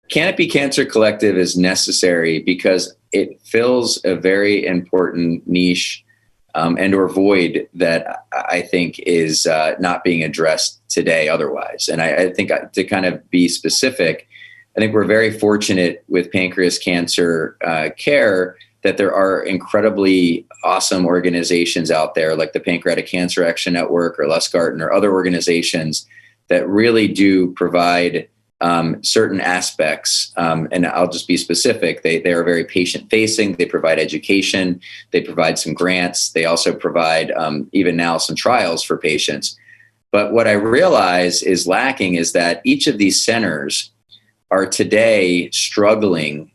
Canopy Cancer Collective is necessary because it fills a very important niche and or void that I think is not being addressed today otherwise. And I think to kind of be specific, I think we're very fortunate with pancreas cancer care that there are incredibly awesome organizations out there like the Pancreatic Cancer Action Network or Lusgarten or other organizations that really do provide certain aspects, and I'll just be specific. They are very patient-facing. They provide education. They provide some grants. They also provide, even now, some trials for patients. But what I realize is lacking is that each of these centers are today struggling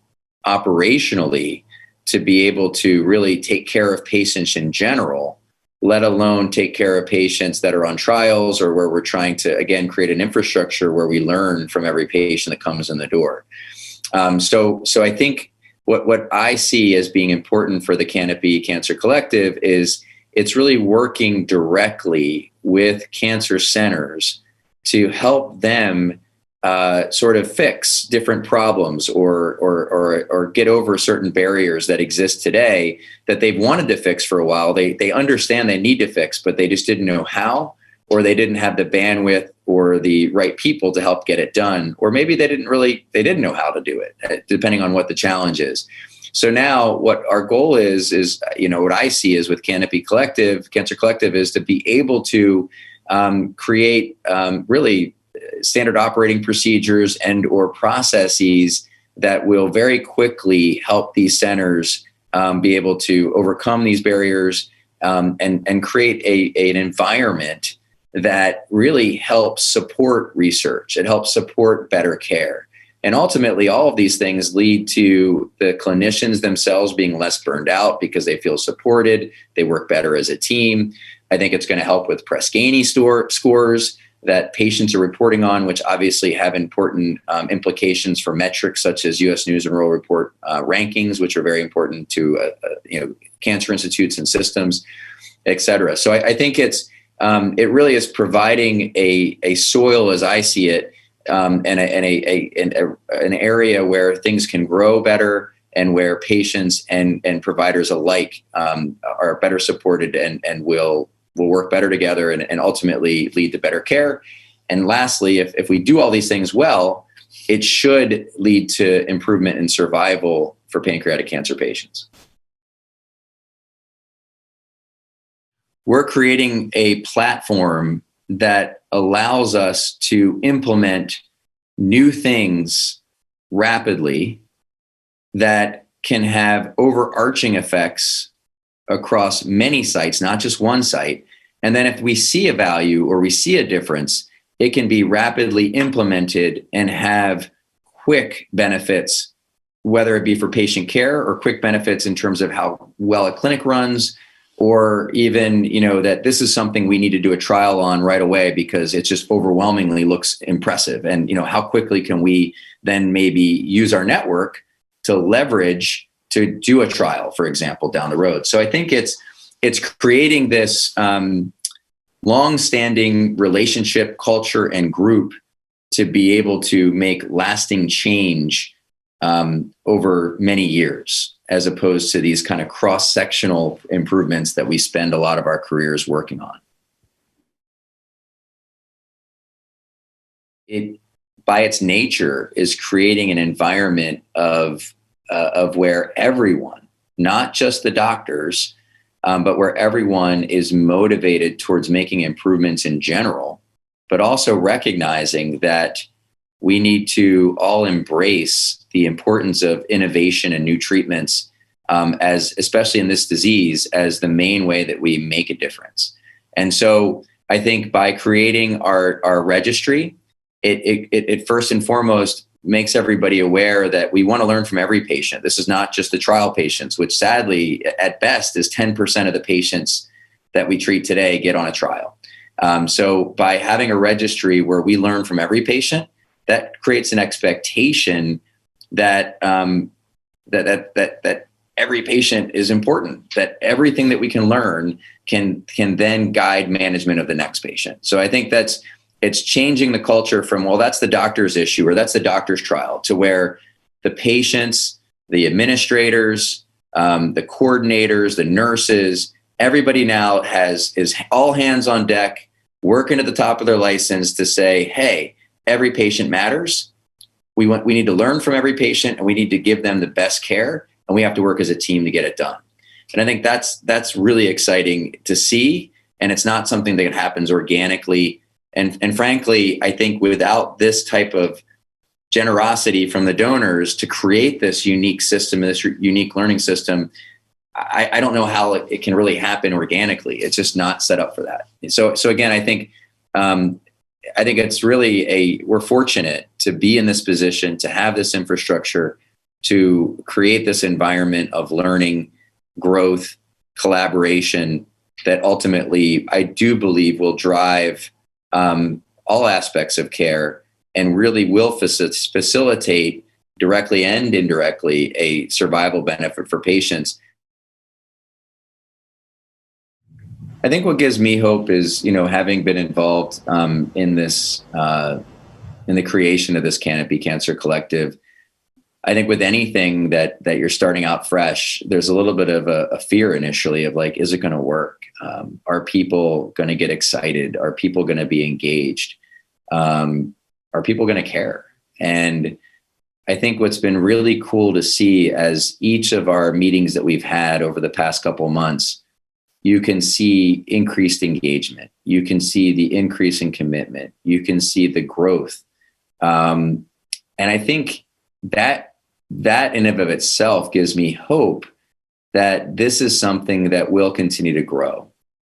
operationally to be able to really take care of patients in general, let alone take care of patients that are on trials or where we're trying to, again, create an infrastructure where we learn from every patient that comes in the door. So I think what I see as being important for the Canopy Cancer Collective is it's really working directly with cancer centers to help them sort of fix different problems or get over certain barriers that exist today that they've wanted to fix for a while. They understand they need to fix, but they just didn't know how, or they didn't have the bandwidth or the right people to help get it done, or maybe they didn't know how to do it, depending on what the challenge is. So now what our goal is, what I see is with Canopy Cancer Collective is to be able to create really standard operating procedures and or processes that will very quickly help these centers be able to overcome these barriers and create an environment that really helps support research. It helps support better care. And ultimately, all of these things lead to the clinicians themselves being less burned out because they feel supported. They work better as a team. I think it's going to help with Press Ganey scores that patients are reporting on, which obviously have important implications for metrics such as U.S. News and World Report rankings, which are very important to cancer institutes and systems, et cetera. So I think it really is providing a soil, as I see it, and an area where things can grow better and where patients and providers alike are better supported and will work better together and ultimately lead to better care. And lastly, if we do all these things well, it should lead to improvement in survival for pancreatic cancer patients. We're creating a platform that allows us to implement new things rapidly that can have overarching effects across many sites, not just one site. And then if we see a value or we see a difference, it can be rapidly implemented and have quick benefits, whether it be for patient care or quick benefits in terms of how well a clinic runs, or even, that this is something we need to do a trial on right away because it just overwhelmingly looks impressive. And, how quickly can we then maybe use our network to leverage to do a trial, for example, down the road. So I think it's creating this long-standing relationship, culture, and group to be able to make lasting change over many years, as opposed to these kind of cross-sectional improvements that we spend a lot of our careers working on. It, by its nature, is creating an environment of where everyone, not just the doctors, but where everyone is motivated towards making improvements in general, but also recognizing that we need to all embrace the importance of innovation and new treatments, especially in this disease, as the main way that we make a difference. And so I think by creating our registry, it first and foremost makes everybody aware that we want to learn from every patient. This is not just the trial patients, which sadly, at best, is 10% of the patients that we treat today get on a trial. So by having a registry where we learn from every patient, that creates an expectation that that every patient is important, that everything that we can learn can then guide management of the next patient. So I think it's changing the culture from, well, that's the doctor's issue or that's the doctor's trial, to where the patients, the administrators, the coordinators, the nurses, everybody now is all hands on deck, working at the top of their license to say, hey, every patient matters. We need to learn from every patient, and we need to give them the best care, and we have to work as a team to get it done. And I think that's really exciting to see, and it's not something that happens organically. And frankly, I think without this type of generosity from the donors to create this unique system, this unique learning system, I don't know how it can really happen organically. It's just not set up for that. So again, I think it's really we're fortunate to be in this position, to have this infrastructure, to create this environment of learning, growth, collaboration that ultimately I do believe will drive all aspects of care and really will facilitate directly and indirectly a survival benefit for patients. I think what gives me hope is, having been involved in this, in the creation of this Canopy Cancer Collective. I think with anything that you're starting out fresh, there's a little bit of a fear initially of like, is it going to work? Are people going to get excited? Are people going to be engaged? Are people going to care? And I think what's been really cool to see as each of our meetings that we've had over the past couple of months, you can see increased engagement. You can see the increase in commitment. You can see the growth. And I think that in and of itself gives me hope that this is something that will continue to grow.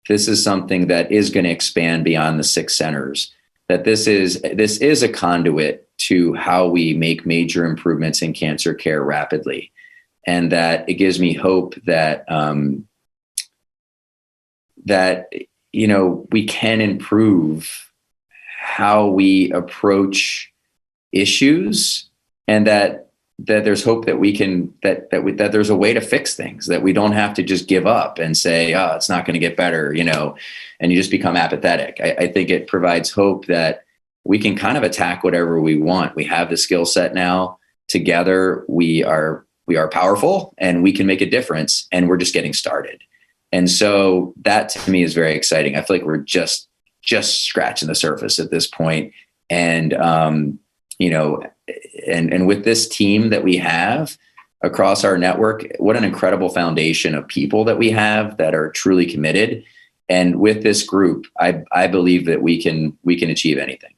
This is something that is going to expand beyond the 6 centers, that this is a conduit to how we make major improvements in cancer care rapidly. And that it gives me hope that, we can improve how we approach issues, and that there's hope that we can, that there's a way to fix things, that we don't have to just give up and say, oh, it's not going to get better, and you just become apathetic. I think it provides hope that we can kind of attack whatever we want. We have the skill set now. Together, we are powerful, and we can make a difference, and we're just getting started. And so that to me is very exciting. I feel like we're just scratching the surface at this point. And, and with this team that we have across our network, what an incredible foundation of people that we have that are truly committed. And with this group, I believe that we can achieve anything.